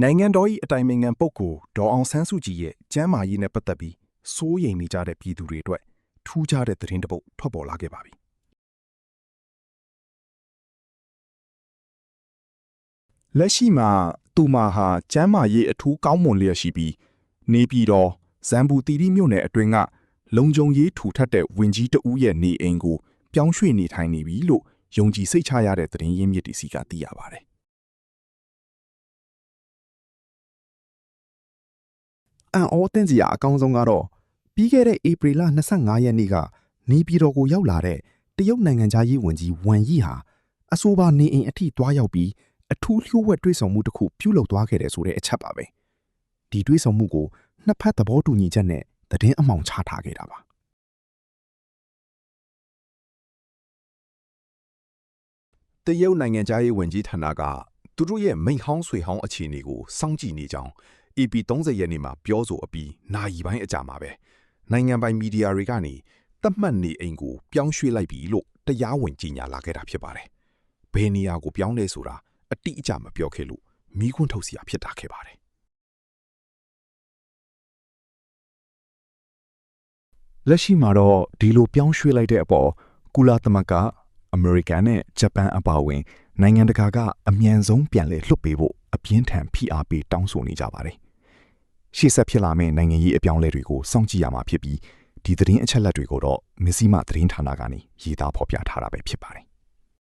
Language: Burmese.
နိုင်ငံတော်၏အတိုင်ပင်ခံပုဂ္ဂိုလ်ဒေါ်အောင်ဆန်းစုကြည်ရဲ့ကျမ်းမာရေးနဲ့ပတ်သက်ပြီးစိုးရိမ်နေကြတဲ့ပြည်သူတွေအတွက်ထူးခြားတဲ့သတင်းတစ်ပုဒ်ထွက်ပေါ်လာခဲ့ပါပြီ။လက်ရှိမှာသူမဟာကျမ်းမာရေးအထူးကောင်းမွန်လျက်ရှိပြီးနေပြည်တော်ဇမ်ဘူတီရီမြို့နယ်အတွင်းကလုံခြုံရေးထူထပ်တဲ့ဝင်ကြီးတဦးရဲ့နေအိမ်ကိုပြောင်းရွှေ့နေထိုင်နေပြီလို့ယုံကြည်စိတ်ချရတဲ့သတင်းရင်းမြစ်တွေစီကသိရပါတယ်။အံ့ဩသင့်စရာအကောင်းဆုံးကတော့ပြီးခဲ့တဲ့ဧပြီလ25ရက်နေ့ကနေပြည်တော်ကိုရောက်လာတဲ့တရုတ်နိုင်ငံသားရေးဝန်ကြီးဝမ်ယီဟာအဆိုပါနေအိမ်အထိတွားရောက်ပြီးအထူးလျှို့ဝှက်တွေ့ဆုံမှုတစ်ခုပြုလုပ်သွားခဲ့တယ်ဆိုတဲ့အချက်ပါပဲဒီတွေ့ဆုံမှုကိုနှစ်ဖက်သဘောတူညီချက်နဲ့သတင်းအမှောင်ချထားခဲ့တာပါတရုတ်နိုင်ငံသားရေးဝန်ကြီးဌာနကသူတို့ရဲ့မိန့်ဟောင်းဆွေဟောင်းအခြေအနေကိုစောင့်ကြည့်နေကြောင်း EP 30ရက်နေ့မှာပြောဆိုအပြီးနာရီပိုင်းအကြာမှာပဲနိုင်ငံပိုင်မီဒီယာတွေကနေသတ်မှတ်နေအိမ်ကိုပြောင်းရွှေ့လိုက်ပြီလို့တရားဝင်ကြေညာလာခဲ့တာဖြစ်ပါတယ်။ဘယ်နေရာကိုပြောင်းလဲဆိုတာအတိအကျမပြောခဲ့လို့မီးခွန်းထုတ်စရာဖြစ်တာခဲ့ပါတယ်။လက်ရှိမှာတော့ဒီလိုပြောင်းရွှေ့လိုက်တဲ့အပေါ်ကုလသမဂ္ဂအမေရိကန်နဲ့ဂျပန်အပါအဝင်နိုင်ငံတကာကအမြန်ဆုံးပြန်လည်လွှတ်ပေးဖို့အပြင်းထန်ဖိအားပေးတောင်းဆိုနေကြပါတယ်။ရှေ့ဆက်ဖြစ်လာမယ့်နိုင်ငံရေးအပြောင်းအလဲတွေကိုစောင့်ကြည့်ရမှာဖြစ်ပြီးဒီသတင်းအချက်အလက်တွေကိုတော့မစ္စည်းမသတင်းဌာနကနေရေးသားဖော်ပြထားတာပဲဖြစ်ပါတယ်